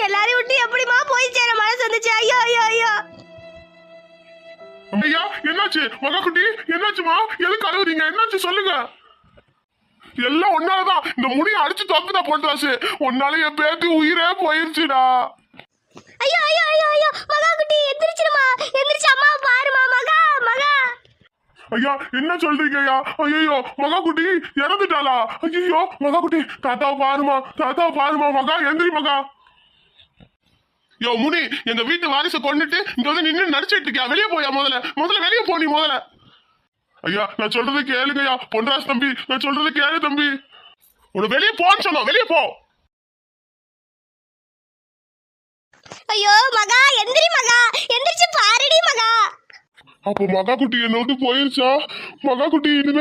எல்லாரையும் விட்டு எப்படிமா போய் சேர மனசு வந்துச்சு. ஐயோ ஐயோ ஐயோ. ஐயா என்னாச்சு மகா குட்டி? என்னாச்சுமா? எதுக்கு அழுகுறீங்க? என்னாச்சு சொல்லுங்க. எல்லாம் ஒன்னாலதான். இந்த முடியை அடிச்சு தப்புதா போட்டாச்சு. ஒன்னால என் பேத்தி உயிரே போயிருச்சுடா. ஐயோ ஐயோ ஐயோ ஐயோ. மகா குட்டி எந்திரிச்சிருமா. எந்திரிச்சு அம்மா பாருமா. மகா மகா. ஐயா என்ன சொல்றீங்க ஐயா? ஐயோ மகா குட்டி இறந்துட்டாளா? ஐயோ மகா குட்டி தாத்தாவை பாருமா. தாத்தாவை பாருமா. மகா எந்திரி மகா. யோ முனி, எங்க வீட்டு வாரிசை கொண்டுட்டு இங்க வந்து நின்று நடிச்சிட்டு இருக்கியா? வெளியே போயா. முதல்ல வெளியே போ. நீ முதல்ல. ஐயா நான் சொல்றது கேளுங்கய்யா. பொன்ராஜ் தம்பி நான் சொல்றது கேளு தம்பி. உன வெளியே போன்னு சொன்னோம். வெளியே போ. ஐயோ மகா எந்திரி மகா. எந்திரிச்சு பாருடி மகா. அப்போ மகா குட்டி என்ன விட்டு போயிருச்சா? மகா குட்டி இனிமே